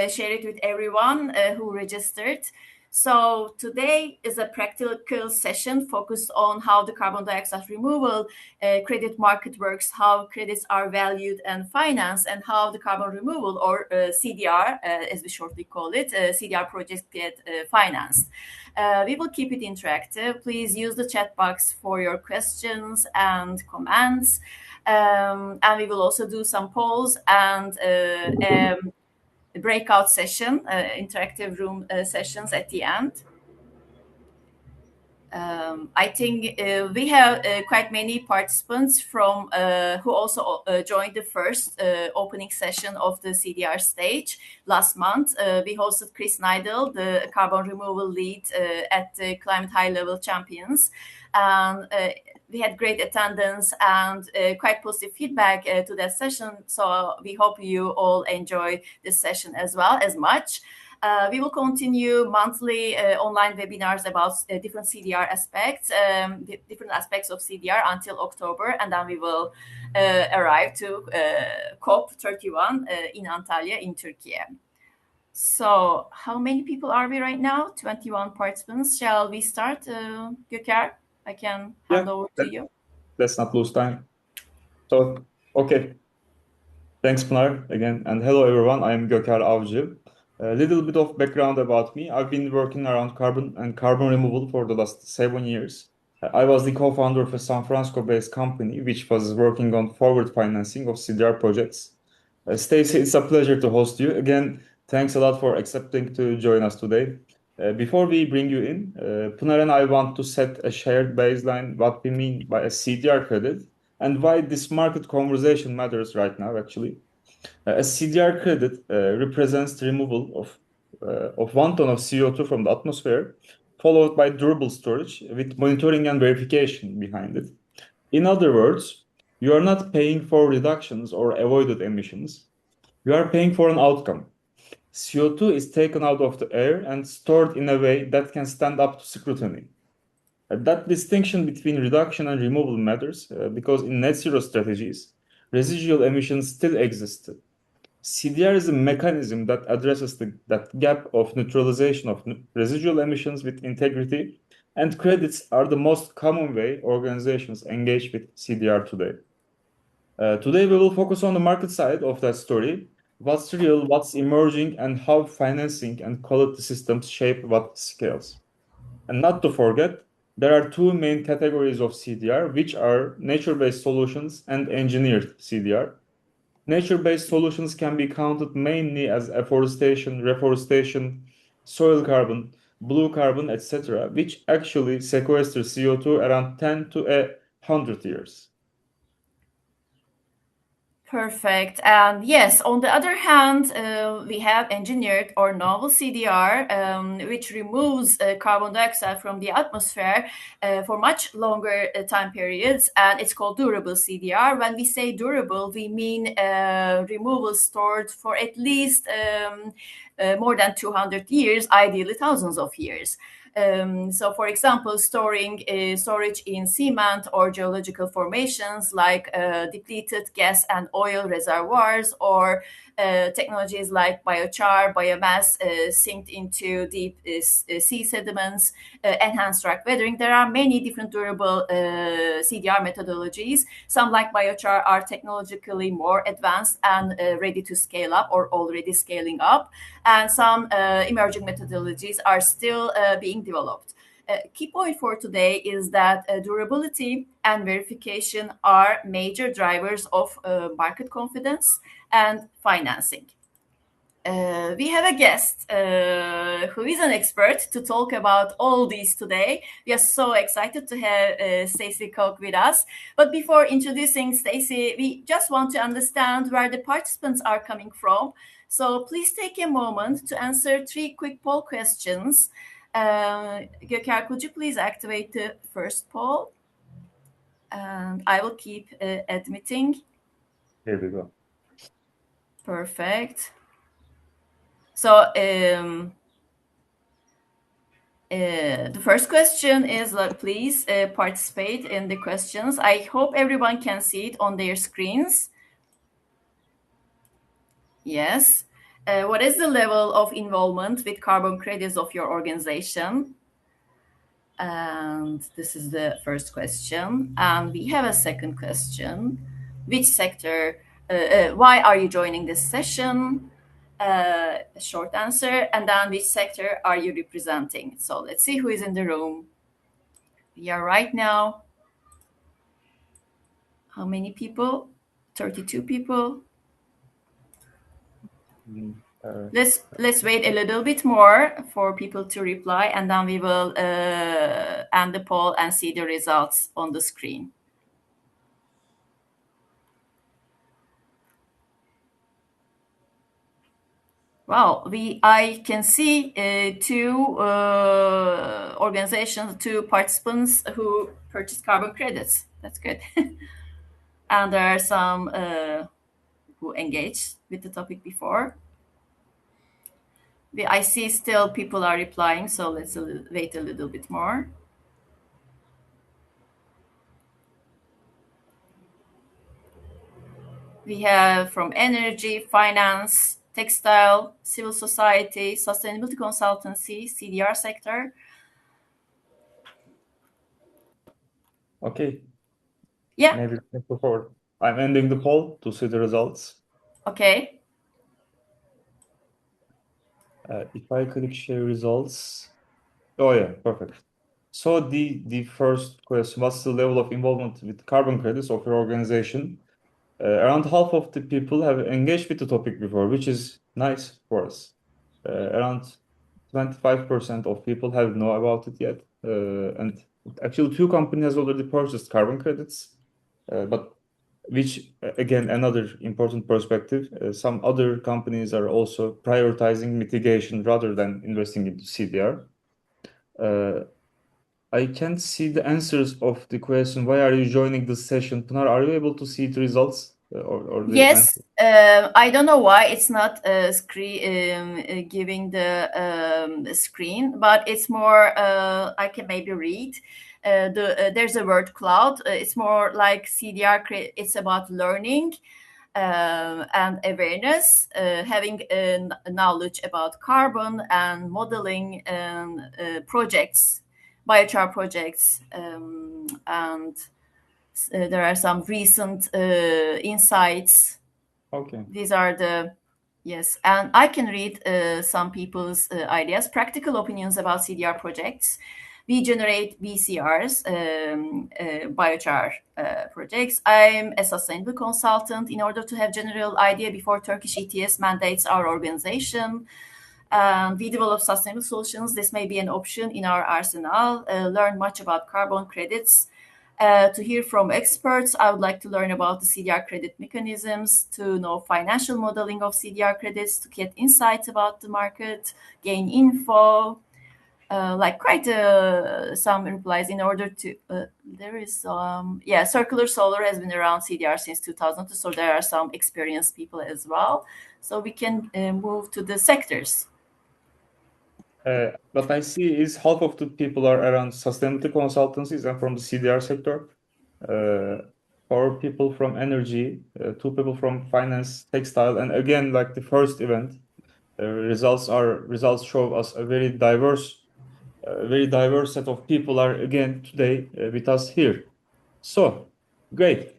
share it with everyone who registered. So today is a practical session focused on how the carbon dioxide removal credit market works, how credits are valued and financed, and how the carbon removal, or CDR, as we shortly call it, CDR projects get financed. We will keep it interactive. Please use the chat box for your questions and comments. And we will also do some polls and breakout session, interactive room sessions at the end. I think we have quite many participants from who also joined the first opening session of the CDR stage last month. We hosted Chris Neidel, the carbon removal lead at the Climate High Level Champions. And we had great attendance and quite positive feedback to that session. So we hope you all enjoy this session as well as much. We will continue monthly online webinars about different CDR aspects, different aspects of CDR until October, and then we will arrive to COP31 in Antalya in Turkey. So how many people are we right now? 21 participants. Shall we start, Göker? I can hand over to you. Let's not lose time. So, okay. Thanks, Pinar, again. And hello, everyone. I am Göker Avcı. A little bit of background about me. I've been working around carbon and carbon removal for the last 7 years. I was the co-founder of a San Francisco-based company, which was working on forward financing of CDR projects. Stacy, it's a pleasure to host you. Again, thanks a lot for accepting to join us today. Before we bring you in, Pinar and I want to set a shared baseline, what we mean by a CDR credit, and why this market conversation matters right now, actually. A CDR credit represents the removal of 1 ton of CO2 from the atmosphere, followed by durable storage with monitoring and verification behind it. In other words, you are not paying for reductions or avoided emissions. You are paying for an outcome. CO2 is taken out of the air and stored in a way that can stand up to scrutiny. That distinction between reduction and removal matters because in net zero strategies, residual emissions still exist. CDR is a mechanism that addresses that gap of neutralization of residual emissions with integrity, and credits are the most common way organizations engage with CDR today. Today, we will focus on the market side of that story, what's real, what's emerging, and how financing and quality systems shape what scales. And not to forget, there are 2 main categories of CDR, which are nature-based solutions and engineered CDR. Nature-based solutions can be counted mainly as afforestation, reforestation, soil carbon, blue carbon, etc., which actually sequester CO2 around 10 to 100 years. Perfect. And yes, on the other hand, we have engineered or novel CDR, which removes carbon dioxide from the atmosphere for much longer time periods, and it's called durable CDR. When we say durable, we mean removal stored for at least more than 200 years, ideally thousands of years. So, for example, storage in cement or geological formations like depleted gas and oil reservoirs, or technologies like biochar, biomass sinked into deep sea sediments, enhanced rock weathering. There are many different durable CDR methodologies. Some, like biochar, are technologically more advanced and ready to scale up or already scaling up. And some emerging methodologies are still being developed. Key point for today is that durability and verification are major drivers of market confidence and financing. We have a guest who is an expert to talk about all these today. We are so excited to have Stacy Kauk with us. But before introducing Stacy, we just want to understand where the participants are coming from. So please take a moment to answer 3 quick poll questions. Göker, could you please activate the first poll? And I will keep admitting. Here we go. Perfect. So the first question is, please participate in the questions. I hope everyone can see it on their screens. Yes. what is the level of involvement with carbon credits of your organization? And this is the first question. And we have a second question. Which sector, why are you joining this session? Short answer. And then which sector are you representing? So let's see who is in the room. We are right now. How many people? 32 people. Let's wait a little bit more for people to reply, and then we will end the poll and see the results on the screen. Well, I can see two organizations, two participants who purchased carbon credits. That's good. And there are some who engaged with the topic before. I see still people are replying, so let's wait a little bit more. We have from energy, finance, textile, civil society, sustainability consultancy, CDR sector. Okay. Yeah. Maybe let's go forward. I'm ending the poll to see the results. Okay. If I click share results. Oh yeah, perfect. So the first question, what's the level of involvement with carbon credits of your organization? Around half of the people have engaged with the topic before, which is nice for us. Around 25% of people have know about it yet. And actually two companies already purchased carbon credits, but which again, another important perspective, some other companies are also prioritizing mitigation rather than investing into CDR. I can't see the answers of the question, why are you joining this session? Pinar, are you able to see the results or the Yes, answer? I don't know why it's not giving the screen, but it's more, I can maybe read. There's a word cloud. It's more like CDR, it's about learning and awareness, having knowledge about carbon and modeling projects, biochar projects, and there are some recent insights. Okay. These are the, yes, and I can read some people's ideas, practical opinions about CDR projects. We generate BCRs, biochar projects. I'm a sustainable consultant in order to have general idea before Turkish ETS mandates our organization. We develop sustainable solutions. This may be an option in our arsenal. Learn much about carbon credits. To hear from experts, I would like to learn about the CDR credit mechanisms, to know financial modeling of CDR credits, to get insights about the market, gain info, like quite some replies in order to, there is, Circular Solar has been around CDR since 2002, so there are some experienced people as well. So we can move to the sectors. What I see is half of the people are around sustainability consultancies and from the CDR sector. 4 people from energy, 2 people from finance, textile, and again, like the first event, results show us a very diverse set of people are again today with us here. So great.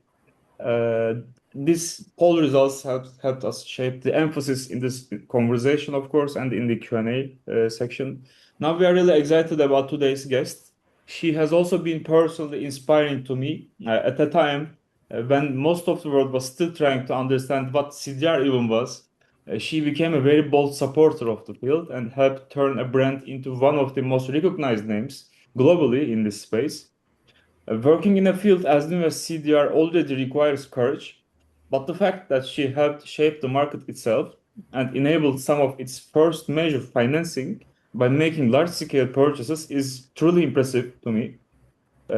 This poll results helped us shape the emphasis in this conversation, of course, and in the Q&A section. Now we are really excited about today's guest. She has also been personally inspiring to me at a time when most of the world was still trying to understand what CDR even was. She became a very bold supporter of the field and helped turn a brand into one of the most recognized names globally in this space. Working in a field as new as CDR already requires courage, but the fact that she helped shape the market itself and enabled some of its first major financing by making large-scale purchases is truly impressive to me.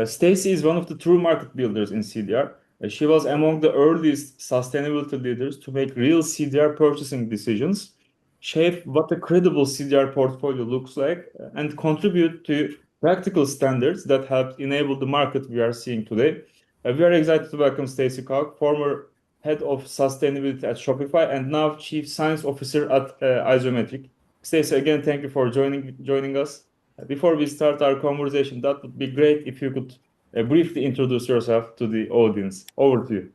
Stacy is one of the true market builders in CDR. She was among the earliest sustainability leaders to make real CDR purchasing decisions, shape what a credible CDR portfolio looks like, and contribute to practical standards that helped enable the market we are seeing today. We are excited to welcome Stacy Kauk, former Head of Sustainability at Shopify, and now Chief Science Officer at Isometric. Stacy, again, thank you for joining us. Before we start our conversation, that would be great if you could briefly introduce yourself to the audience. Over to you.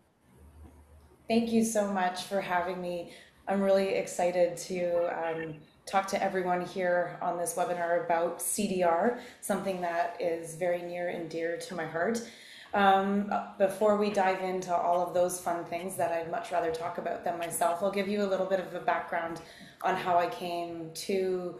Thank you so much for having me. I'm really excited to talk to everyone here on this webinar about CDR, something that is very near and dear to my heart. Before we dive into all of those fun things that I'd much rather talk about than myself, I'll give you a little bit of a background on how I came to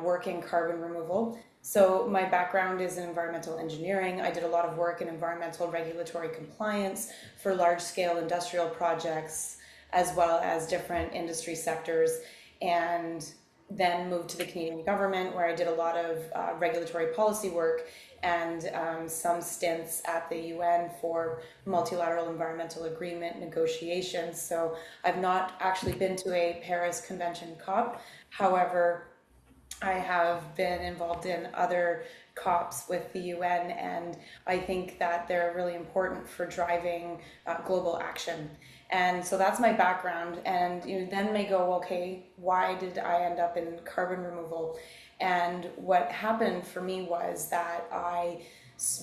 work in carbon removal. So my background is in environmental engineering. I did a lot of work in environmental regulatory compliance for large-scale industrial projects, as well as different industry sectors, and then moved to the Canadian government, where I did a lot of regulatory policy work and some stints at the UN for multilateral environmental agreement negotiations. So I've not actually been to a Paris Convention COP. However, I have been involved in other COPs with the UN, and I think that they're really important for driving global action. And so that's my background. And you then may go, okay, why did I end up in carbon removal? And what happened for me was that I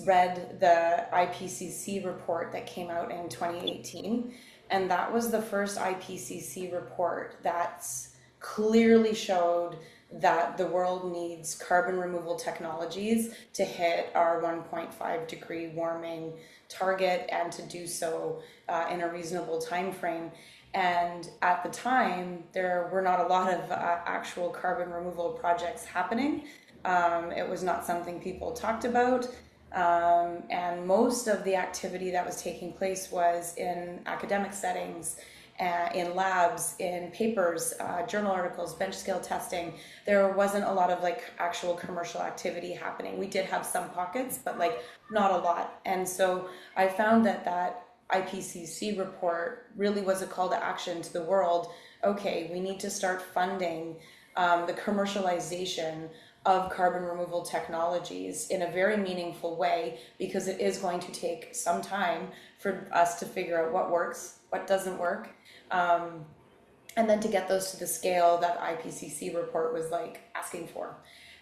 read the IPCC report that came out in 2018. And that was the first IPCC report that clearly showed that the world needs carbon removal technologies to hit our 1.5 degree warming target, and to do so in a reasonable time frame. And at the time, there were not a lot of actual carbon removal projects happening. It was not something people talked about. And most of the activity that was taking place was in academic settings, in labs, in papers, journal articles, bench scale testing. There wasn't a lot of like actual commercial activity happening. We did have some pockets, but like not a lot. And so I found that that IPCC report really was a call to action to the world. Okay, we need to start funding the commercialization of carbon removal technologies in a very meaningful way, because it is going to take some time for us to figure out what works, what doesn't work, and then to get those to the scale that IPCC report was like asking for.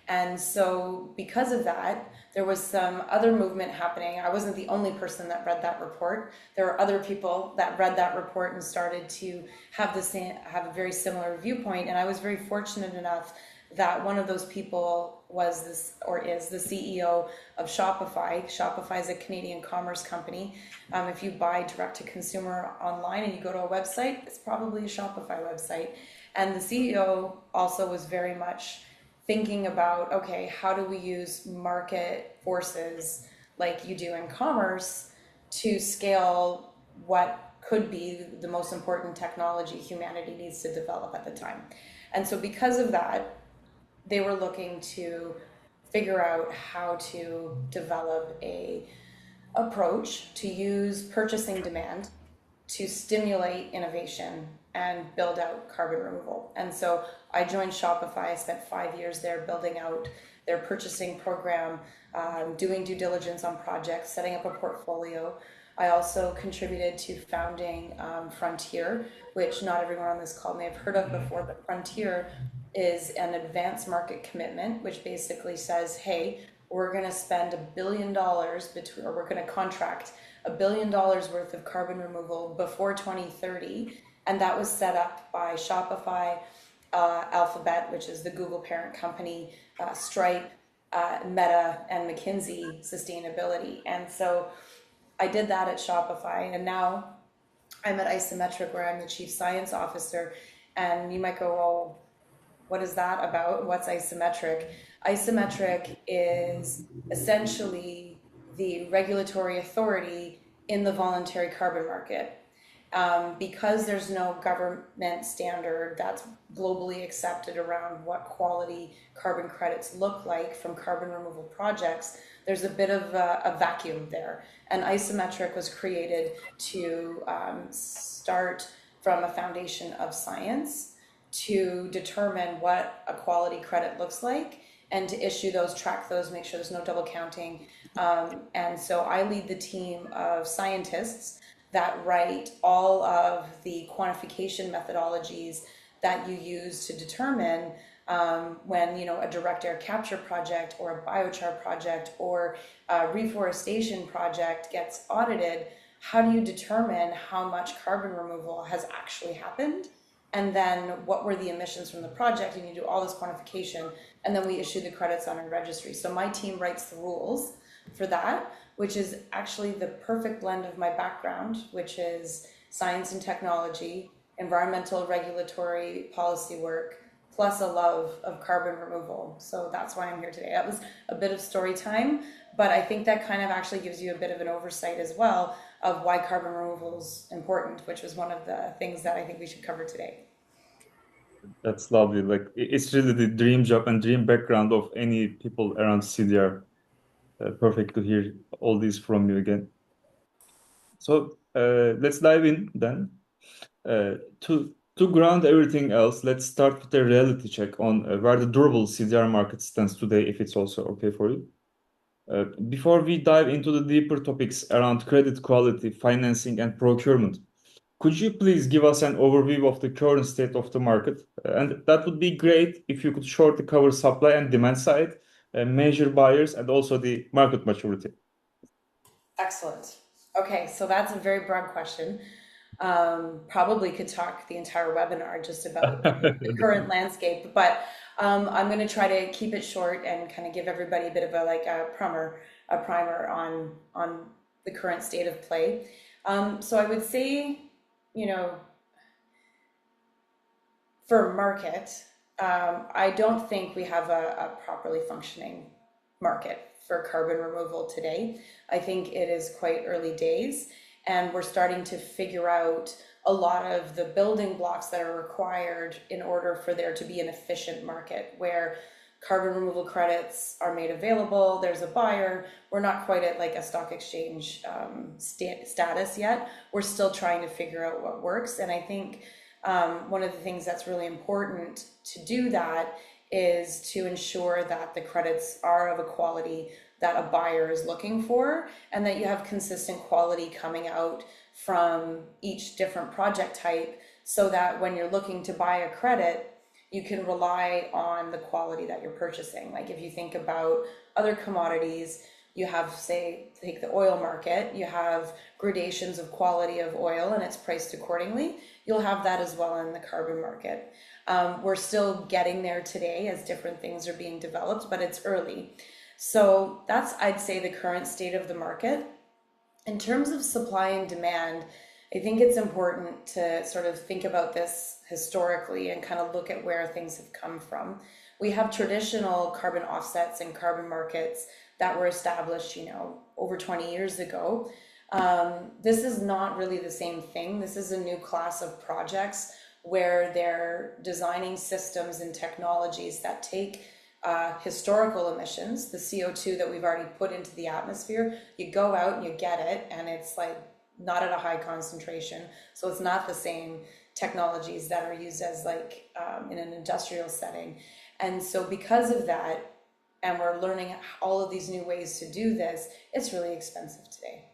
And so because of that, there was some other movement happening. I wasn't the only person that read that report. There were other people that read that report and started to have a very similar viewpoint. And I was very fortunate enough that one of those people was is the CEO of Shopify. Shopify is a Canadian commerce company. If you buy direct to consumer online and you go to a website, it's probably a Shopify website. And the CEO also was very much thinking about, okay, how do we use market forces like you do in commerce to scale what could be the most important technology humanity needs to develop at the time. And so because of that, they were looking to figure out how to develop a approach to use purchasing demand to stimulate innovation and build out carbon removal. And so I joined Shopify. I spent 5 years there building out their purchasing program, doing due diligence on projects, setting up a portfolio. I also contributed to founding Frontier, which not everyone on this call may have heard of before, but Frontier is an advanced market commitment, which basically says, hey, we're going to spend $1 billion we're going to contract $1 billion worth of carbon removal before 2030. And that was set up by Shopify, Alphabet, which is the Google parent company, Stripe, Meta, and McKinsey Sustainability. And so I did that at Shopify, and now I'm at Isometric, where I'm the Chief Science Officer. And you might go, well, what is that about? What's Isometric? Isometric is essentially the regulatory authority in the voluntary carbon market. Because there's no government standard that's globally accepted around what quality carbon credits look like from carbon removal projects, there's a bit of a vacuum there. And Isometric was created to start from a foundation of science to determine what a quality credit looks like, and to issue those, track those, make sure there's no double counting. And so I lead the team of scientists that write all of the quantification methodologies that you use to determine when, you know, a direct air capture project or a biochar project or a reforestation project gets audited. How do you determine how much carbon removal has actually happened? And then what were the emissions from the project? And you do all this quantification, and then we issue the credits on our registry. So my team writes the rules for that, which is actually the perfect blend of my background, which is science and technology, environmental regulatory policy work, plus a love of carbon removal. So that's why I'm here today. That was a bit of story time, but I think that kind of actually gives you a bit of an oversight as well of why carbon removal is important, which was one of the things that I think we should cover today. That's lovely. Like it's really the dream job and dream background of any people around CDR. Perfect to hear all these from you again. So let's dive in then. To ground everything else, let's start with a reality check on where the durable CDR market stands today, if it's also okay for you. Before we dive into the deeper topics around credit quality, financing, and procurement, could you please give us an overview of the current state of the market? And that would be great if you could shortly cover supply and demand side, major buyers, and also the market maturity. Excellent. Okay, so that's a very broad question. Probably could talk the entire webinar just about the current landscape, but I'm going to try to keep it short and kind of give everybody a bit of a primer on the current state of play. So I would say, you know, for market, I don't think we have a properly functioning market for carbon removal today. I think it is quite early days, and we're starting to figure out a lot of the building blocks that are required in order for there to be an efficient market where carbon removal credits are made available, there's a buyer. We're not quite at like a stock exchange status yet. We're still trying to figure out what works, and I think one of the things that's really important to do that is to ensure that the credits are of a quality that a buyer is looking for, and that you have consistent quality coming out from each different project type, so that when you're looking to buy a credit, you can rely on the quality that you're purchasing. Like if you think about other commodities, you have, say, take the oil market, you have gradations of quality of oil and it's priced accordingly. You'll have that as well in the carbon market. We're still getting there today as different things are being developed, but it's early. So that's, I'd say, the current state of the market. In terms of supply and demand, I think it's important to sort of think about this historically and kind of look at where things have come from. We have traditional carbon offsets and carbon markets that were established, you know, over 20 years ago. This is not really the same thing. This is a new class of projects where they're designing systems and technologies that take historical emissions, the CO2 that we've already put into the atmosphere. You go out and you get it, and it's like not at a high concentration. So it's not the same technologies that are used as like in an industrial setting. And so because of that, and we're learning all of these new ways to do this, it's really expensive today.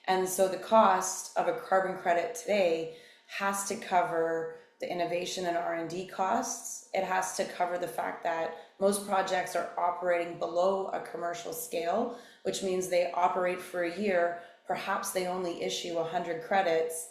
And so the cost of a carbon credit today has to cover the innovation and R&D costs. It has to cover the fact that most projects are operating below a commercial scale, which means they operate for a year. Perhaps they only issue 100 credits.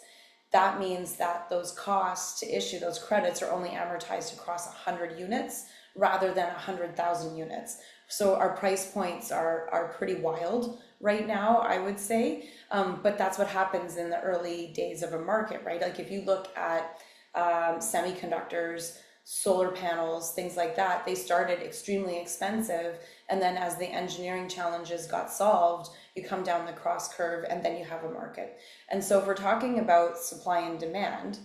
That means that those costs to issue those credits are only amortized across 100 units rather than 100,000 units. So our price points are pretty wild right now, I would say. But that's what happens in the early days of a market, right? Like if you look at semiconductors, solar panels, things like that, they started extremely expensive. And then as the engineering challenges got solved, you come down the cross curve and then you have a market. And so if we're talking about supply and demand,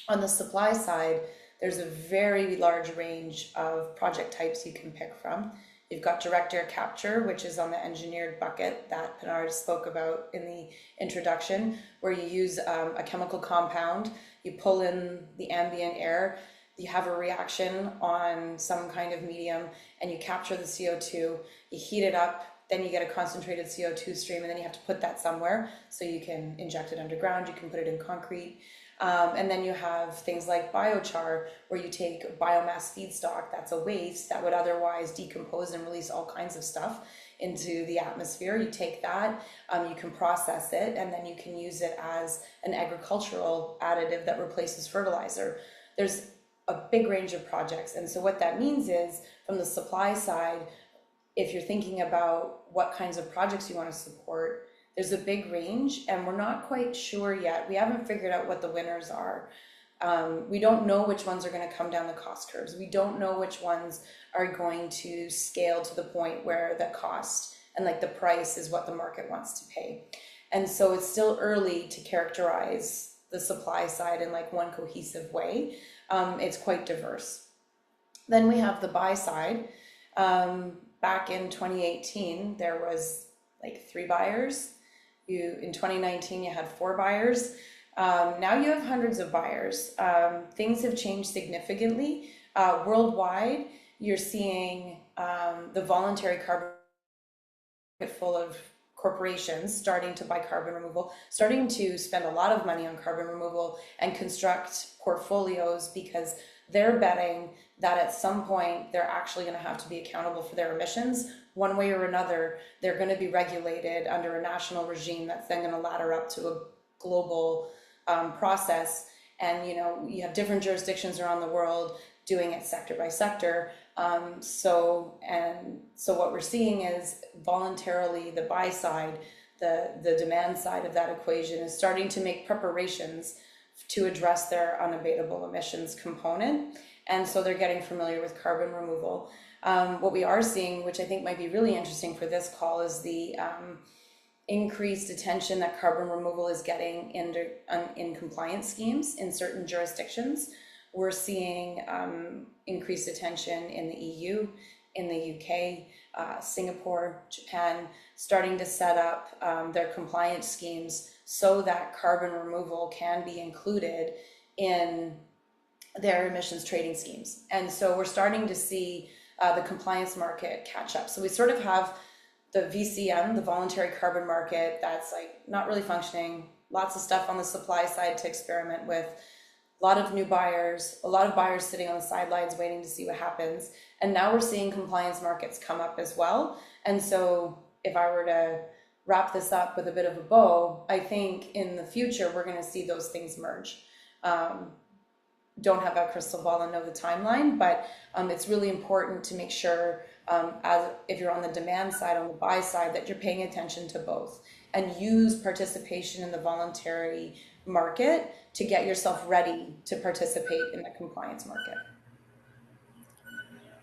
on the supply side, there's a very large range of project types you can pick from. You've got direct air capture, which is on the engineered bucket that Pinar spoke about in the introduction, where you use a chemical compound, you pull in the ambient air, you have a reaction on some kind of medium, and you capture the CO2, you heat it up, then you get a concentrated CO2 stream, and then you have to put that somewhere. So you can inject it underground, you can put it in concrete. And then you have things like biochar, where you take biomass feedstock that's a waste that would otherwise decompose and release all kinds of stuff into the atmosphere. You take that, you can process it, and then you can use it as an agricultural additive that replaces fertilizer. There's a big range of projects. And so what that means is, from the supply side, if you're thinking about what kinds of projects you want to support, there's a big range, and we're not quite sure yet. We haven't figured out what the winners are. We don't know which ones are going to come down the cost curves. We don't know which ones are going to scale to the point where the cost and like the price is what the market wants to pay. And so it's still early to characterize the supply side in like one cohesive way. It's quite diverse. Then we have the buy side. Back in 2018, there was like 3 buyers. In 2019, you had 4 buyers. Now you have hundreds of buyers. Things have changed significantly. Worldwide, you're seeing the voluntary carbon market full of corporations starting to buy carbon removal, starting to spend a lot of money on carbon removal and construct portfolios, because they're betting that at some point they're actually going to have to be accountable for their emissions. One way or another, they're going to be regulated under a national regime that's then going to ladder up to a global process. And you have different jurisdictions around the world doing it sector by sector. So what we're seeing is, voluntarily, the buy side, the demand side of that equation, is starting to make preparations to address their unabatable emissions component. And so they're getting familiar with carbon removal. What we are seeing, which I think might be really interesting for this call, is the increased attention that carbon removal is getting in compliance schemes in certain jurisdictions. We're seeing increased attention in the EU, in the UK, Singapore, Japan, starting to set up their compliance schemes so that carbon removal can be included in their emissions trading schemes. And so we're starting to see the compliance market catch up. So we sort of have the VCM, the voluntary carbon market, that's like not really functioning, lots of stuff on the supply side to experiment with, a lot of new buyers, a lot of buyers sitting on the sidelines waiting to see what happens. And now we're seeing compliance markets come up as well. And so if I were to wrap this up with a bit of a bow, I think in the future we're going to see those things merge. Don't have a crystal ball and know the timeline, but it's really important to make sure, if you're on the demand side, on the buy side, that you're paying attention to both, and use participation in the voluntary market to get yourself ready to participate in the compliance market.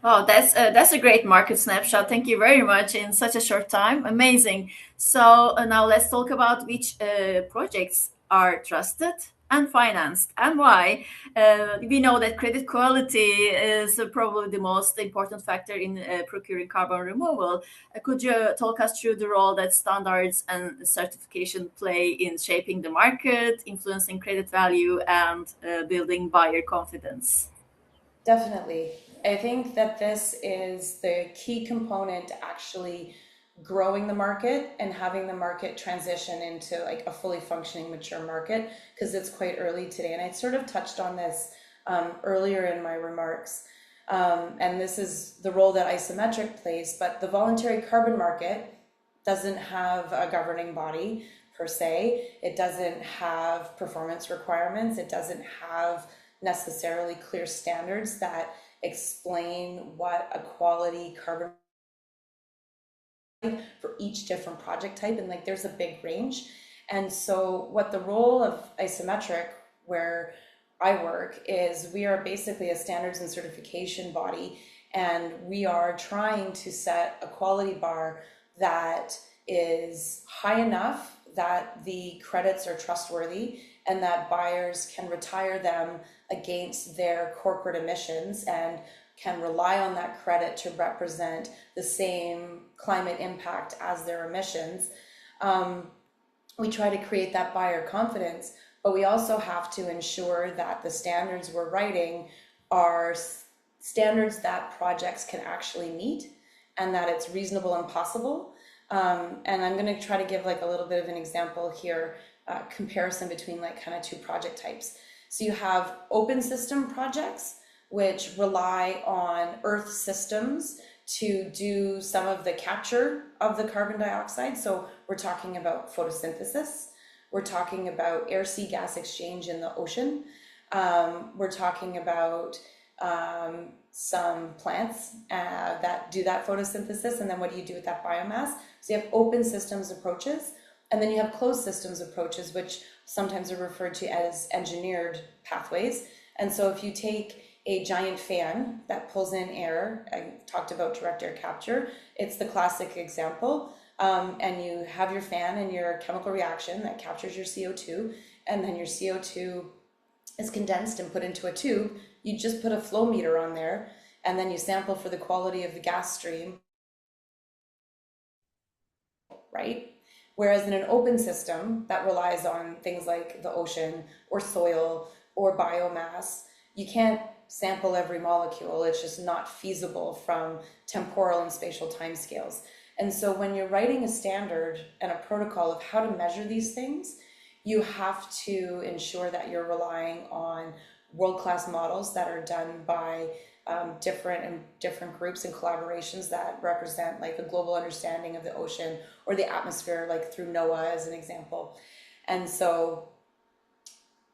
Oh, that's a great market snapshot. Thank you very much in such a short time. Amazing. So now let's talk about which projects are trusted and financed, and why. We know that credit quality is probably the most important factor in procuring carbon removal. Could you talk us through the role that standards and certification play in shaping the market, influencing credit value, and building buyer confidence? Definitely. I think that this is the key component to actually growing the market and having the market transition into like a fully functioning, mature market, because it's quite early today. And I sort of touched on this earlier in my remarks. And this is the role that Isometric plays, but the voluntary carbon market doesn't have a governing body per se. It doesn't have performance requirements. It doesn't have necessarily clear standards that explain what a quality carbon for each different project type, and like there's a big range. And so what the role of Isometric, where I work, is we are basically a standards and certification body, and we are trying to set a quality bar that is high enough that the credits are trustworthy and that buyers can retire them against their corporate emissions and can rely on that credit to represent the same climate impact as their emissions. We try to create that buyer confidence, but we also have to ensure that the standards we're writing are standards that projects can actually meet, and that it's reasonable and possible. And I'm going to try to give like a little bit of an example here, comparison between like kind of two project types. So you have open system projects, which rely on Earth systems to do some of the capture of the carbon dioxide. So we're talking about photosynthesis. We're talking about air-sea gas exchange in the ocean. We're talking about some plants that do that photosynthesis, and then what do you do with that biomass? So you have open systems approaches, and then you have closed systems approaches, which sometimes are referred to as engineered pathways. And so if you take a giant fan that pulls in air, I talked about direct air capture, it's the classic example. And you have your fan and your chemical reaction that captures your CO2, and then your CO2 is condensed and put into a tube. You just put a flow meter on there, and then you sample for the quality of the gas stream, right? Whereas in an open system that relies on things like the ocean or soil or biomass, you can't sample every molecule. It's just not feasible from temporal and spatial timescales. And so when you're writing a standard and a protocol of how to measure these things, you have to ensure that you're relying on world-class models that are done by different groups and collaborations that represent like a global understanding of the ocean or the atmosphere, like through NOAA as an example. And so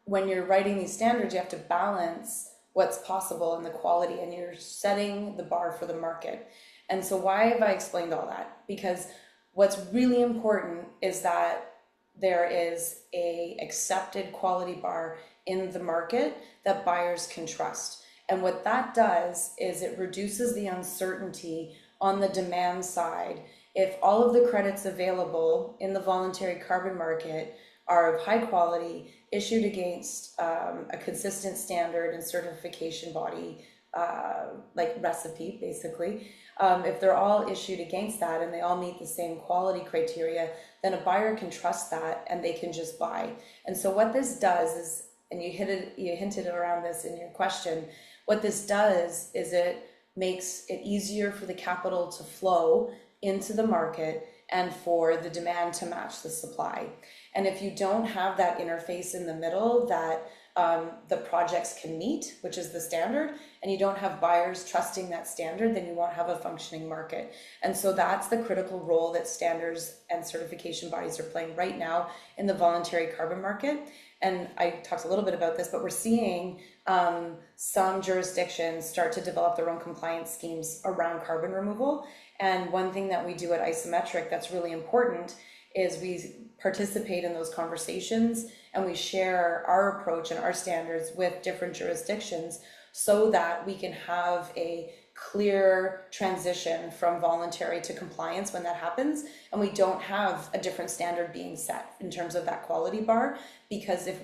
when you're writing these standards, you have to balance what's possible and the quality, and you're setting the bar for the market. And so why have I explained all that? Because what's really important is that there is a accepted quality bar in the market that buyers can trust. And what that does is it reduces the uncertainty on the demand side. If all of the credits available in the voluntary carbon market are of high quality, issued against a consistent standard and certification body, like recipe, basically, if they're all issued against that and they all meet the same quality criteria, then a buyer can trust that and they can just buy. And so what this does is, and you hinted around this in your question, what this does is it makes it easier for the capital to flow into the market and for the demand to match the supply. And if you don't have that interface in the middle that the projects can meet, which is the standard, and you don't have buyers trusting that standard, then you won't have a functioning market. And so that's the critical role that standards and certification bodies are playing right now in the voluntary carbon market. And I talked a little bit about this, but we're seeing some jurisdictions start to develop their own compliance schemes around carbon removal. And one thing that we do at Isometric that's really important is we participate in those conversations and we share our approach and our standards with different jurisdictions so that we can have a clear transition from voluntary to compliance when that happens, and we don't have a different standard being set in terms of that quality bar, because if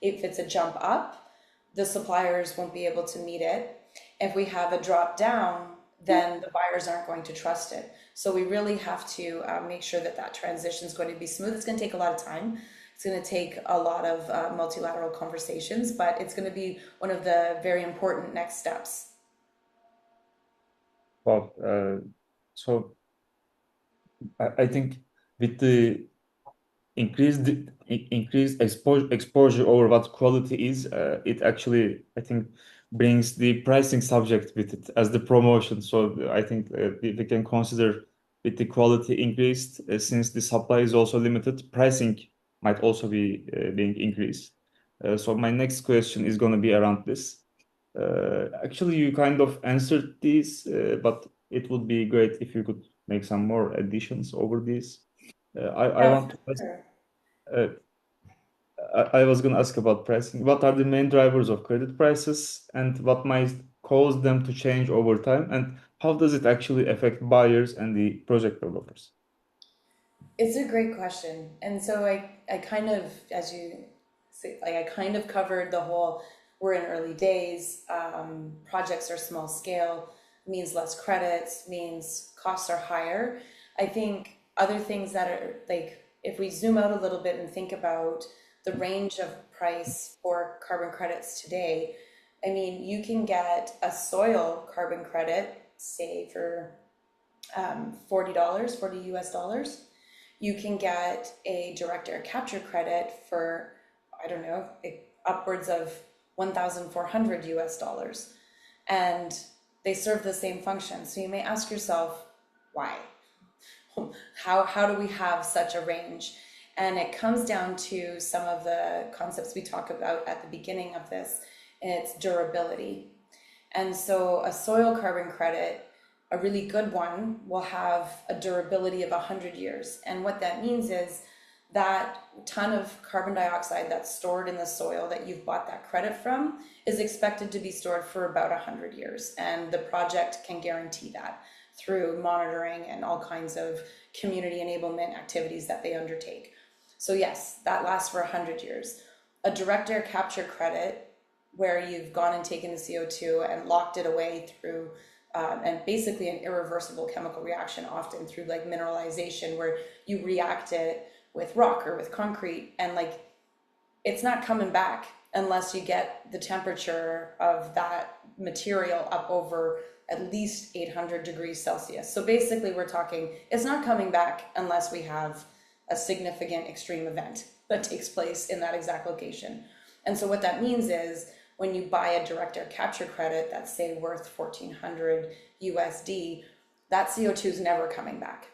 it's a jump up, the suppliers won't be able to meet it. If we have a drop down, then the buyers aren't going to trust it. So we really have to make sure that transition is going to be smooth. It's going to take a lot of time. It's going to take a lot of multilateral conversations, but it's going to be one of the very important next steps. Well, so I think with the increased exposure over what quality is, it actually, I think, brings the pricing subject with it as the promotion. So I think we can consider with the quality increased, since the supply is also limited, pricing might also be being increased. So my next question is going to be around this. Actually, you kind of answered this, but it would be great if you could make some more additions over this. I want to ask, uh, I was going to ask about pricing. What are the main drivers of credit prices, and what might cause them to change over time, and how does it actually affect buyers and the project developers? It's a great question. And so I kind of, as you say, like I kind of covered the whole, we're in early days, projects are small scale, means less credits, means costs are higher. I think other things that are like, if we zoom out a little bit and think about the range of price for carbon credits today, I mean, you can get a soil carbon credit, say for $40, 40 US dollars. You can get a direct air capture credit for, I don't know, upwards of 1,400 US dollars. And they serve the same function. So you may ask yourself, why? How do we have such a range? And it comes down to some of the concepts we talk about at the beginning of this, and it's durability. And so a soil carbon credit, a really good one, will have a durability of 100 years. And what that means is that ton of carbon dioxide that's stored in the soil that you've bought that credit from is expected to be stored for about 100 years. And the project can guarantee that through monitoring and all kinds of community enablement activities that they undertake. So yes, that lasts for 100 years. A direct air capture credit, where you've gone and taken the CO2 and locked it away through, and basically an irreversible chemical reaction, often through like mineralization, where you react it with rock or with concrete, and like it's not coming back unless you get the temperature of that material up over at least 800 degrees Celsius. So basically we're talking, it's not coming back unless we have a significant extreme event that takes place in that exact location. And so what that means is when you buy a direct air capture credit that's say worth 1,400 USD, that CO2 is never coming back.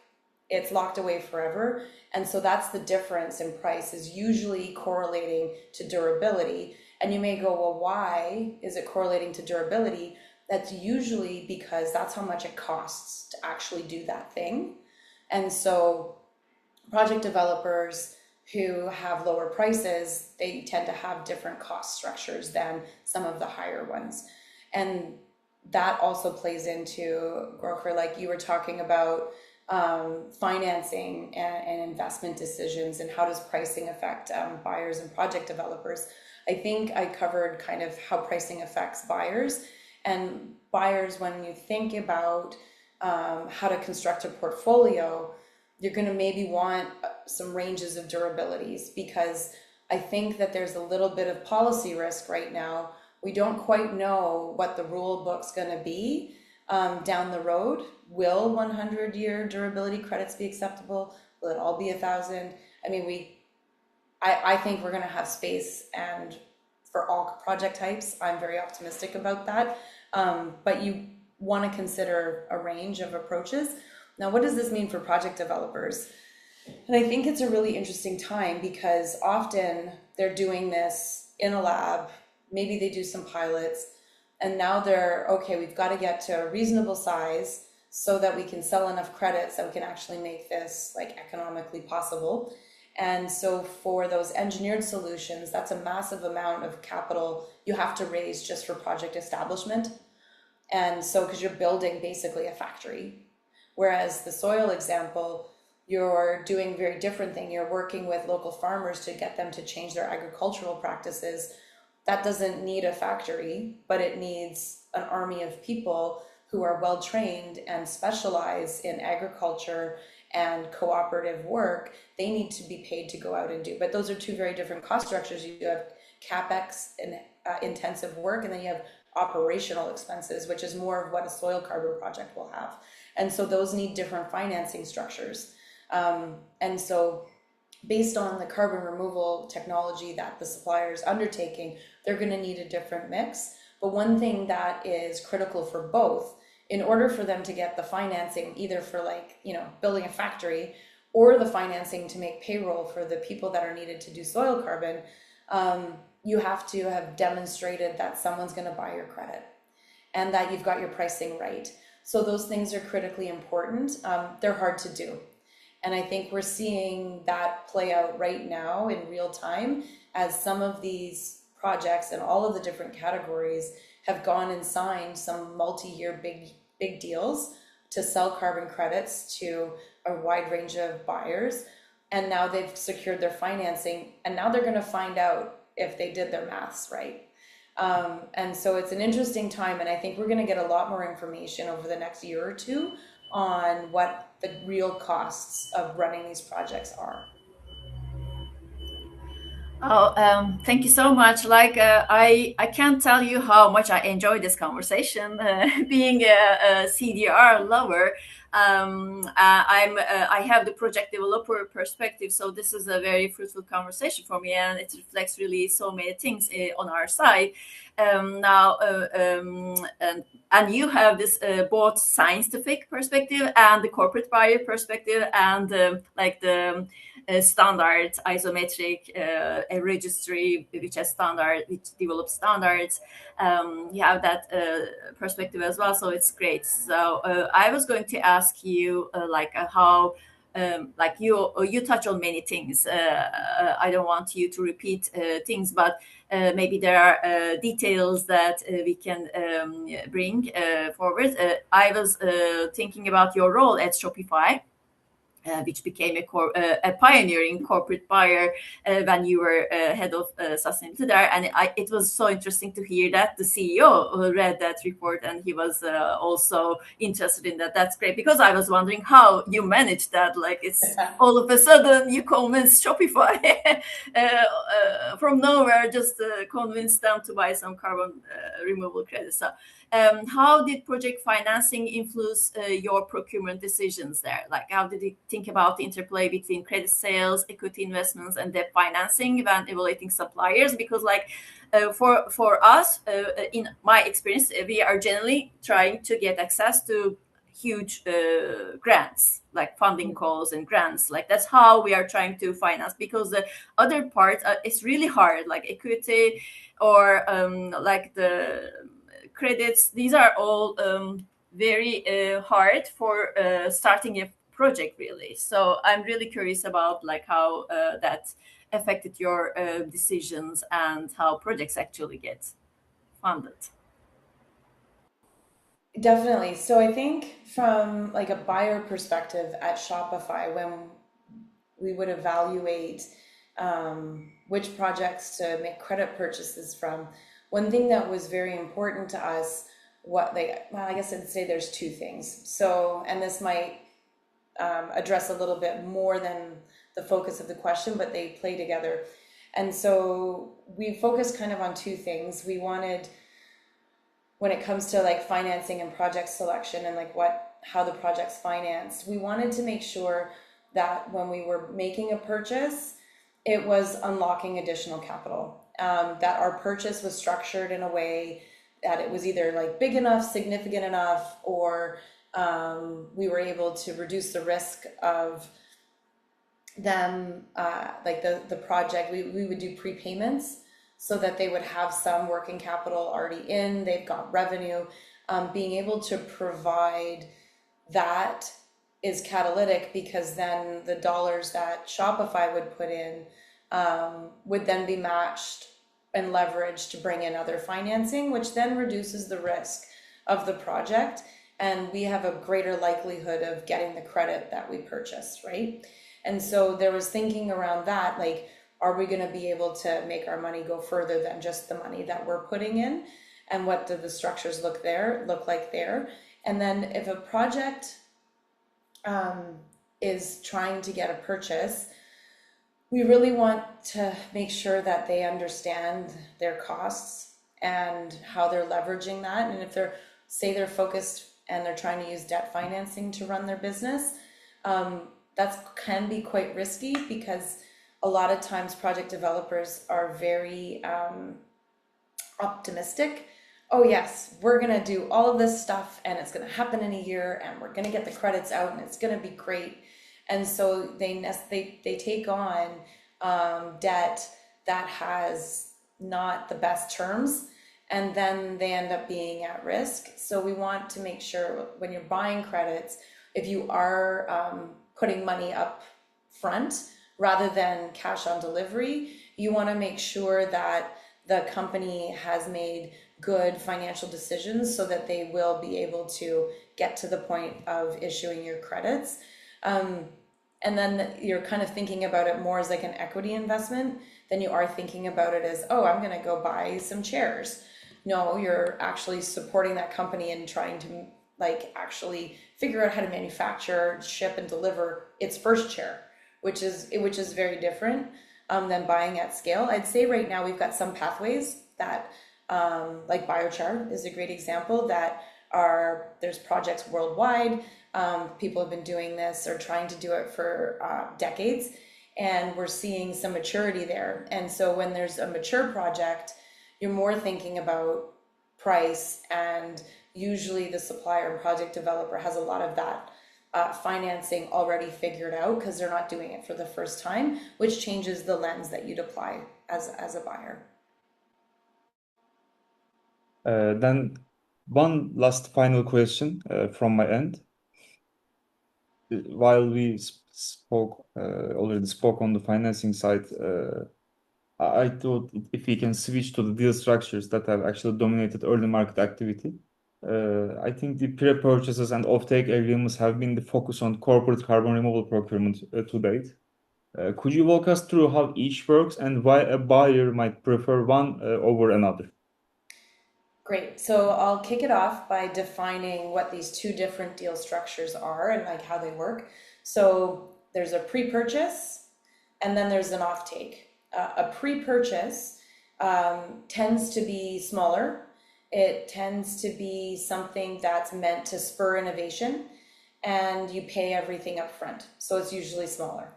It's locked away forever. And so that's the difference in price, is usually correlating to durability. And you may go, well, why is it correlating to durability? That's usually because that's how much it costs to actually do that thing. And so project developers who have lower prices, they tend to have different cost structures than some of the higher ones. And that also plays into, Göker, like you were talking about, financing and investment decisions, and how does pricing affect buyers and project developers. I think I covered kind of how pricing affects buyers. And buyers, when you think about how to construct a portfolio, you're going to maybe want some ranges of durabilities, because I think that there's a little bit of policy risk right now. We don't quite know what the rule book's going to be down the road. Will 100-year durability credits be acceptable? Will it all be 1,000? I mean, I think we're going to have space, and for all project types, I'm very optimistic about that. But you want to consider a range of approaches. Now, what does this mean for project developers? And I think it's a really interesting time, because often they're doing this in a lab, maybe they do some pilots, and now they're, okay, we've got to get to a reasonable size so that we can sell enough credits that we can actually make this like economically possible. And so for those engineered solutions, that's a massive amount of capital you have to raise just for project establishment. And so, because you're building basically a factory. Whereas the soil example, you're doing a very different thing. You're working with local farmers to get them to change their agricultural practices. That doesn't need a factory, but it needs an army of people who are well trained and specialize in agriculture and cooperative work. They need to be paid to go out and do. But those are two very different cost structures. You have CapEx and intensive work, and then you have operational expenses, which is more of what a soil carbon project will have. And so those need different financing structures. And so based on the carbon removal technology that the supplier is undertaking, they're going to need a different mix. But one thing that is critical for both, in order for them to get the financing, either for like, you know, building a factory, or the financing to make payroll for the people that are needed to do soil carbon, you have to have demonstrated that someone's going to buy your credit and that you've got your pricing right. So those things are critically important. They're hard to do. And I think we're seeing that play out right now in real time, as some of these projects and all of the different categories have gone and signed some multi-year big deals to sell carbon credits to a wide range of buyers. And now they've secured their financing, and now they're going to find out if they did their maths right. And so it's an interesting time, and I think we're going to get a lot more information over the next year or two on what the real costs of running these projects are. Oh, thank you so much. Like, I can't tell you how much I enjoyed this conversation. Being a CDR lover, I have the project developer perspective, so this is a very fruitful conversation for me, and it reflects really so many things on our side. Now, and you have this both scientific perspective and the corporate buyer perspective, and like the standard isometric a registry which has standard, which develops standards. You have that perspective as well, so it's great. So I was going to ask you how like you touch on many things. I don't want you to repeat things, but maybe there are details that we can bring forward. I was thinking about your role at Shopify, which became a pioneering corporate buyer when you were head of sustainability there. And it was so interesting to hear that the CEO read that report and he was also interested in that. That's great, because I was wondering how you managed that. Like, it's all of a sudden you convinced Shopify from nowhere, just convinced them to buy some carbon removal credits. So how did project financing influence your procurement decisions there? Like, how did you think about the interplay between credit sales, equity investments, and debt financing when evaluating suppliers? Because, like, for us, in my experience, we are generally trying to get access to huge grants, like funding calls and grants. Like, that's how we are trying to finance, because the other part it's really hard, like equity or like the credits. These are all very hard for starting a project, really. So I'm really curious about like how that affected your decisions and how projects actually get funded. Definitely. So I think from like a buyer perspective at Shopify, when we would evaluate which projects to make credit purchases from, one thing that was very important to us, I guess I'd say there's two things. So, and this might address a little bit more than the focus of the question, but they play together. And so we focused kind of on two things. We wanted, when it comes to like financing and project selection and like how the project's financed, we wanted to make sure that when we were making a purchase, it was unlocking additional capital, that our purchase was structured in a way that it was either like big enough, significant enough, or we were able to reduce the risk of them, like the project. We would do prepayments so that they would have some working capital already in, they've got revenue. Being able to provide that is catalytic, because then the dollars that Shopify would put in would then be matched and leveraged to bring in other financing, which then reduces the risk of the project. And we have a greater likelihood of getting the credit that we purchased, right? And so there was thinking around that, like, are we going to be able to make our money go further than just the money that we're putting in? And what do the structures look like there? And then if a project is trying to get a purchase, we really want to make sure that they understand their costs and how they're leveraging that. And if they're focused and they're trying to use debt financing to run their business, that can be quite risky, because a lot of times project developers are very optimistic. Oh yes, we're gonna do all of this stuff and it's gonna happen in a year and we're gonna get the credits out and it's gonna be great. And so they take on debt that has not the best terms, and then they end up being at risk. So we want to make sure when you're buying credits, if you are putting money up front rather than cash on delivery, you want to make sure that the company has made good financial decisions so that they will be able to get to the point of issuing your credits. And then you're kind of thinking about it more as like an equity investment than you are thinking about it as, oh, I'm going to go buy some chairs. No, you're actually supporting that company and trying to like actually figure out how to manufacture, ship, and deliver its first chair, which is very different. than buying at scale. I'd say right now we've got some pathways that, like biochar is a great example, that there's projects worldwide. People have been doing this or trying to do it for decades, and we're seeing some maturity there. And so when there's a mature project, you're more thinking about price, and usually the supplier and project developer has a lot of that financing already figured out because they're not doing it for the first time, which changes the lens that you'd apply as a buyer. Then one last final question from my end. While we already spoke on the financing side, I thought if we can switch to the deal structures that have actually dominated early market activity. I think the pre-purchases and offtake agreements have been the focus on corporate carbon removal procurement to date. Could you walk us through how each works and why a buyer might prefer one over another? Great. So I'll kick it off by defining what these two different deal structures are and like how they work. So there's a pre-purchase and then there's an offtake. A pre-purchase tends to be smaller. It tends to be something that's meant to spur innovation, and you pay everything up front. So it's usually smaller.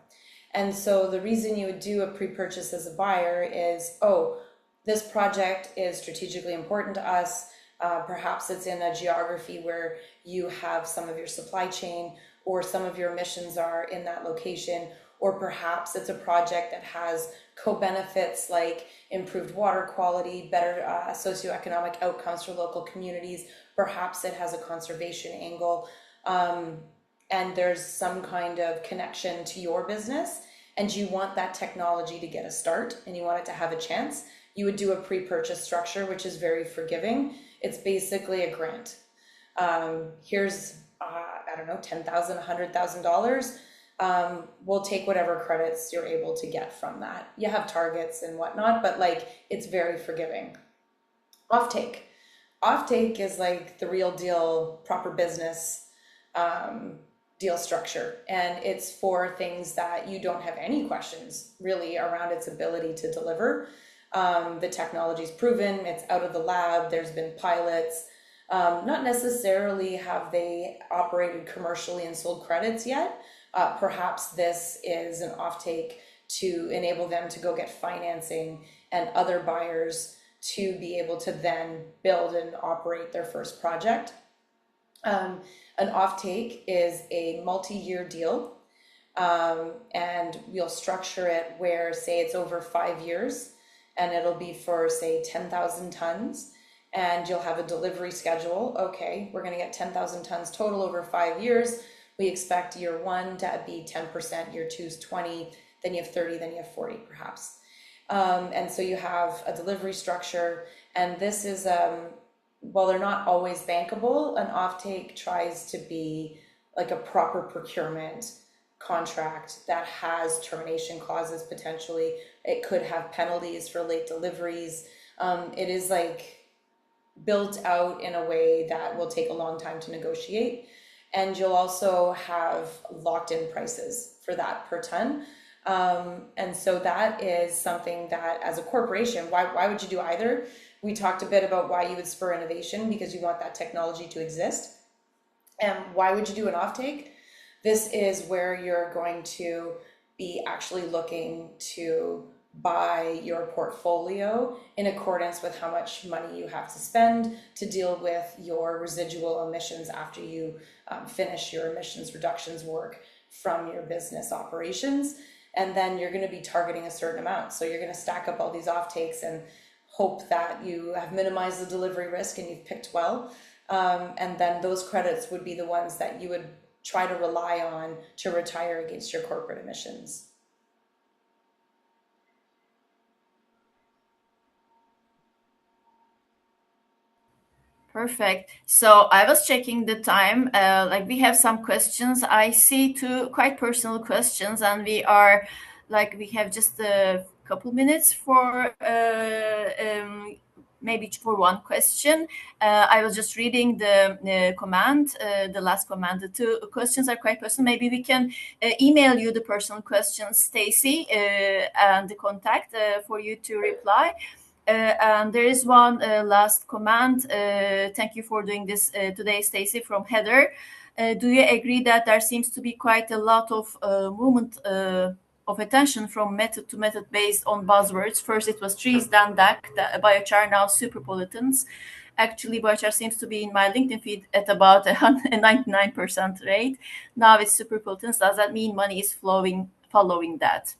And so the reason you would do a pre-purchase as a buyer is, oh, this project is strategically important to us. Perhaps it's in a geography where you have some of your supply chain or some of your emissions are in that location, or perhaps it's a project that has co-benefits like improved water quality, better socioeconomic outcomes for local communities. Perhaps it has a conservation angle, and there's some kind of connection to your business, and you want that technology to get a start and you want it to have a chance. You would do a pre-purchase structure, which is very forgiving. It's basically a grant. Here's, I don't know, $10,000, $100,000. We'll take whatever credits you're able to get from that. You have targets and whatnot, but like it's very forgiving. Offtake. Offtake is like the real deal, proper business deal structure. And it's for things that you don't have any questions really around its ability to deliver. The technology's proven, it's out of the lab, there's been pilots. Not necessarily have they operated commercially and sold credits yet. Perhaps this is an offtake to enable them to go get financing and other buyers to be able to then build and operate their first project. An offtake is a multi-year deal, and we'll structure it where, say, it's over 5 years, and it'll be for, say, 10,000 tons, and you'll have a delivery schedule. Okay, we're going to get 10,000 tons total over 5 years. We expect year 1 to be 10%, year 2 is 20, then you have 30, then you have 40 perhaps. And so you have a delivery structure, and this is, while they're not always bankable, an offtake tries to be like a proper procurement contract that has termination clauses potentially. It could have penalties for late deliveries. It is like built out in a way that will take a long time to negotiate. And you'll also have locked in prices for that per ton. And so that is something that as a corporation, why would you do either? We talked a bit about why you would spur innovation, because you want that technology to exist. And why would you do an offtake? This is where you're going to be actually looking to buy your portfolio in accordance with how much money you have to spend to deal with your residual emissions after you finish your emissions reductions work from your business operations. And then you're going to be targeting a certain amount. So you're going to stack up all these offtakes and hope that you have minimized the delivery risk and you've picked well. And then those credits would be the ones that you would try to rely on to retire against your corporate emissions. Perfect. So I was checking the time. Like we have some questions. I see 2 quite personal questions, and we have just a couple minutes for maybe for one question. I was just reading the command, the last command. The two questions are quite personal. Maybe we can email you the personal questions, Stacy, and the contact for you to reply. And there is one last command. Thank you for doing this today, Stacy, from Heather. Do you agree that there seems to be quite a lot of movement of attention from method to method based on buzzwords? First it was trees, then DAC, biochar, now superpollutants. Actually, biochar seems to be in my LinkedIn feed at about a 99% rate. Now it's superpollutants. Does that mean money is flowing following that?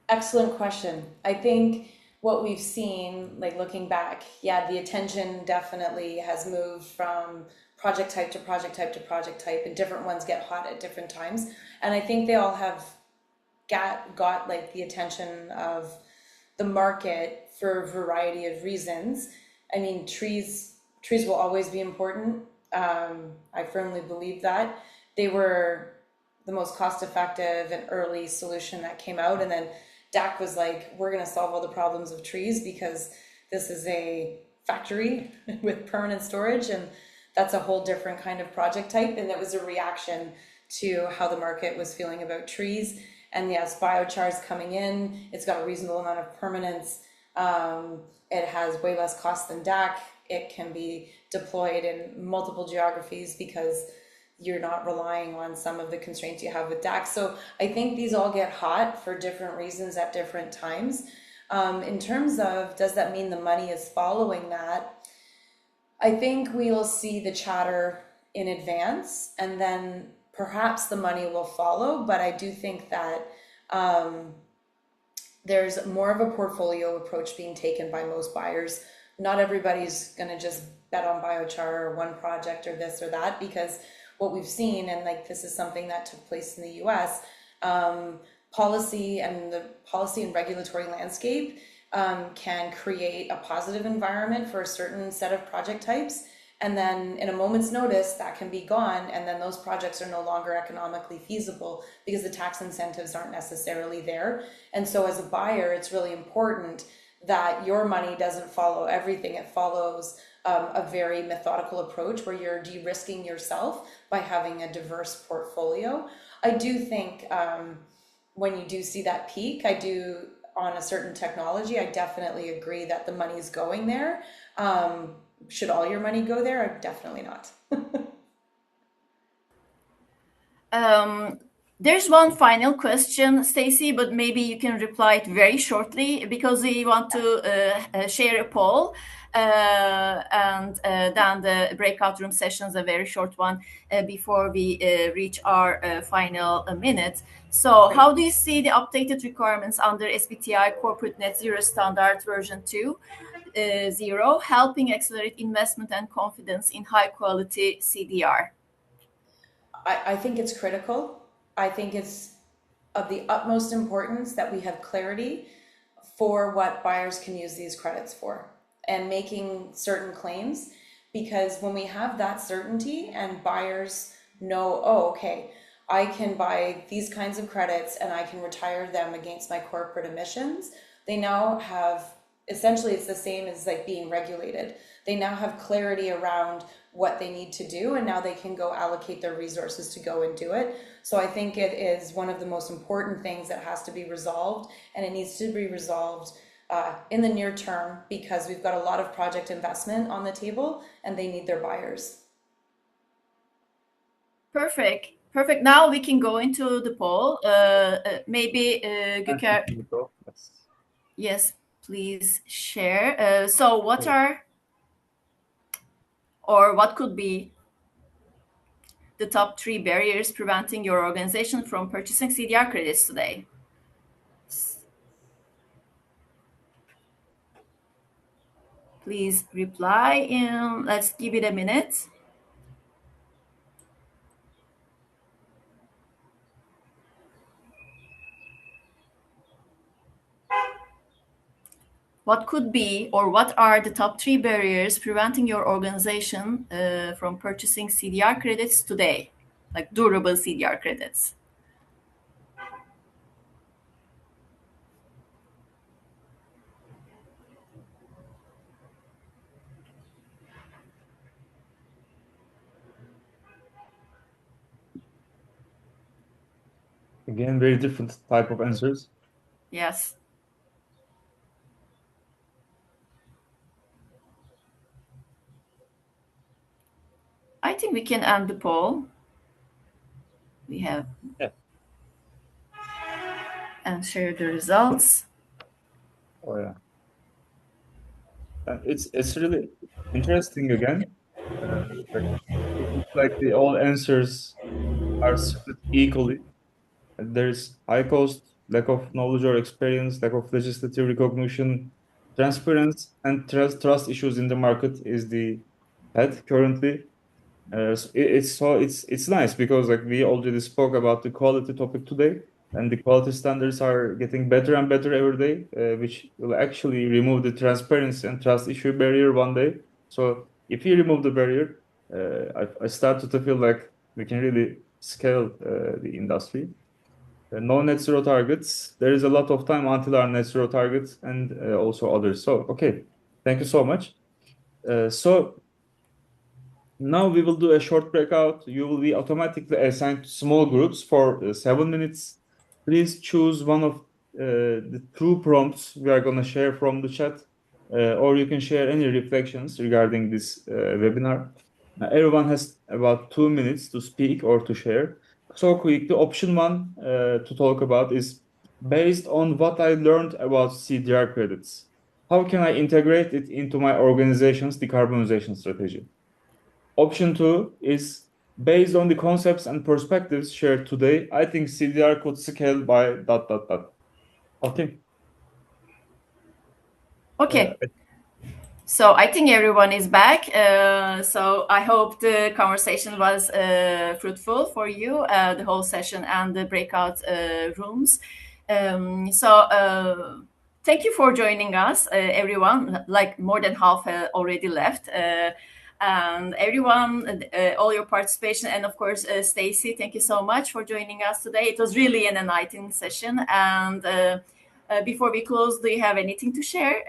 Excellent question. I think what we've seen, like looking back, the attention definitely has moved from project type to project type to project type, and different ones get hot at different times. And I think they all have got like the attention of the market for a variety of reasons. I mean, trees will always be important. I firmly believe that. They were the most cost-effective and early solution that came out, and then DAC was like, we're going to solve all the problems of trees because this is a factory with permanent storage, and that's a whole different kind of project type. And it was a reaction to how the market was feeling about trees. And yes, biochar is coming in. It's got a reasonable amount of permanence. It has way less cost than DAC. It can be deployed in multiple geographies because you're not relying on some of the constraints you have with DAC. So I think these all get hot for different reasons at different times. In terms of, does that mean the money is following that? I think we'll see the chatter in advance, and then perhaps the money will follow. But I do think that there's more of a portfolio approach being taken by most buyers. Not everybody's going to just bet on biochar or one project or this or that, because what we've seen, and like this is something that took place in the US, policy and regulatory landscape can create a positive environment for a certain set of project types. And then in a moment's notice, that can be gone, and then those projects are no longer economically feasible because the tax incentives aren't necessarily there. And so as a buyer, it's really important that your money doesn't follow everything. It follows a very methodical approach where you're de-risking yourself by having a diverse portfolio. I do think when you do see that peak, on a certain technology, I definitely agree that the money is going there. Should all your money go there? Definitely not. There's one final question, Stacy, but maybe you can reply it very shortly because we want to share a poll, and then the breakout room sessions, a very short one, before we reach our final minute. So how do you see the updated requirements under SBTi Corporate Net Zero Standard version 2.0 helping accelerate investment and confidence in high quality CDR? I think it's critical. I think it's of the utmost importance that we have clarity for what buyers can use these credits for and making certain claims, because when we have that certainty and buyers know, oh, okay, I can buy these kinds of credits and I can retire them against my corporate emissions, they now have, essentially it's the same as like being regulated. They now have clarity around what they need to do, and now they can go allocate their resources to go and do it. So I think it is one of the most important things that has to be resolved, and it needs to be resolved in the near term because we've got a lot of project investment on the table and they need their buyers. Perfect. Now we can go into the poll. Maybe Göker. Yes, please share. So what what could be the top 3 barriers preventing your organization from purchasing CDR credits today? Please reply let's give it a minute. What could be, or what are the top 3 barriers preventing your organization from purchasing CDR credits today, like durable CDR credits? Again, very different type of answers. Yes. I think we can end the poll. We have and share the results. Oh yeah. And it's really interesting again. It looks like all answers are split equally. There's high cost, lack of knowledge or experience, lack of legislative recognition, transparency, and trust issues in the market is the head currently. It's nice because like we already spoke about the quality topic today, and the quality standards are getting better and better every day, which will actually remove the transparency and trust issue barrier one day. So if you remove the barrier, I started to feel like we can really scale the industry. No net zero targets. There is a lot of time until our net zero targets and also others. So okay, thank you so much. So now we will do a short breakout. You will be automatically assigned to small groups for 7 minutes. Please choose one of the two prompts we are going to share from the chat, or you can share any reflections regarding this webinar. Everyone has about 2 minutes to speak or to share. So quickly, option one to talk about is based on what I learned about CDR credits. How can I integrate it into my organization's decarbonization strategy? Option two is based on the concepts and perspectives shared today, I think CDR could scale by ... Okay. Okay. So I think everyone is back. So I hope the conversation was fruitful for you, the whole session and the breakout rooms. Thank you for joining us, everyone. Like more than half already left. And everyone, all your participation, and of course, Stacy, thank you so much for joining us today. It was really an enlightening session. And before we close, do you have anything to share?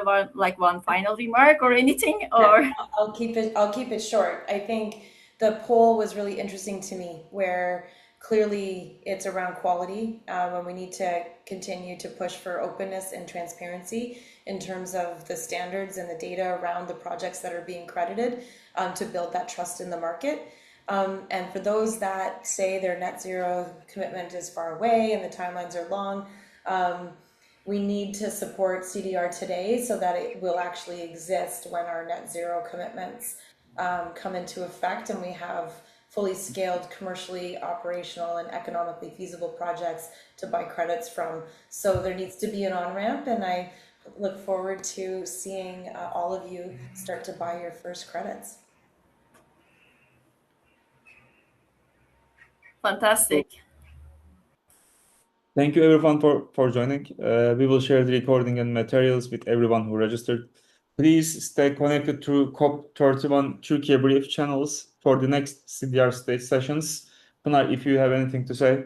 One final remark or anything? Or Yeah, I'll keep it short. I think the poll was really interesting to me, where clearly it's around quality, and we need to continue to push for openness and transparency in terms of the standards and the data around the projects that are being credited, to build that trust in the market. And for those that say their net zero commitment is far away and the timelines are long, we need to support CDR today so that it will actually exist when our net zero commitments come into effect and we have fully scaled, commercially operational and economically feasible projects to buy credits from. So there needs to be an on-ramp, and I look forward to seeing all of you start to buy your first credits. fantastic. Thank you everyone for joining. We will share the recording and materials with everyone who registered. Please stay connected through COP31 Turkey Brief channels for the next CDR Stage sessions. Pinar, if you have anything to say.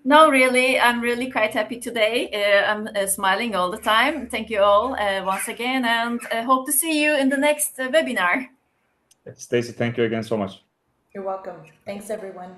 No, really, I'm really quite happy today. I'm smiling all the time. Thank you all once again, and hope to see you in the next webinar. Stacy, thank you again so much. You're welcome. Thanks, everyone.